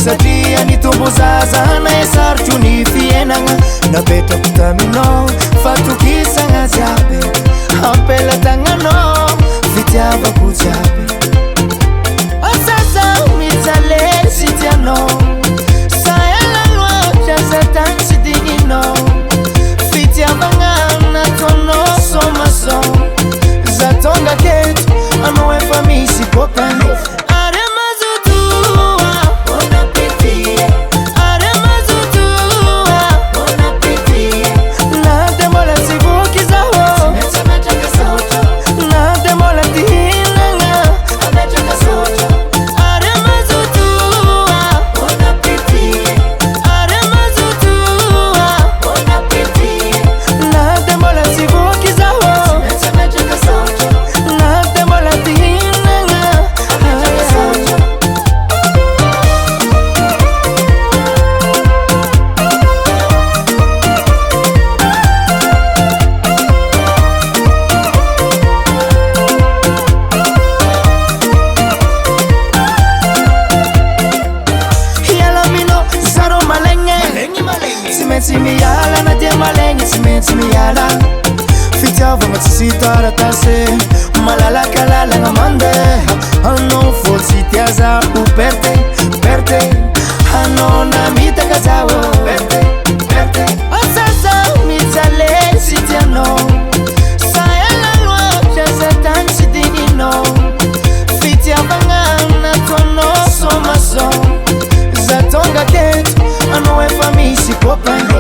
Satria ni tumbo zazana e sartu ni fienanga na beta kutamino fatukisanga ziabe ampela tangano fitiava kuziabe asasa mitale sitiano saela lua jasatan sidinino fitiava ngana tono somaso zatonga ketu anoe famisi popani Simiyala na dia malengi simiyala fitiava matsisitara tase malala kalala ngamande ano forsi tiaza uperte perte ano na mita kazawo perte asasa mitale sitiano sayala lua jasa tan sidinino fitiava ngana tono somaso zatonga ketu ano e famisi popani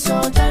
so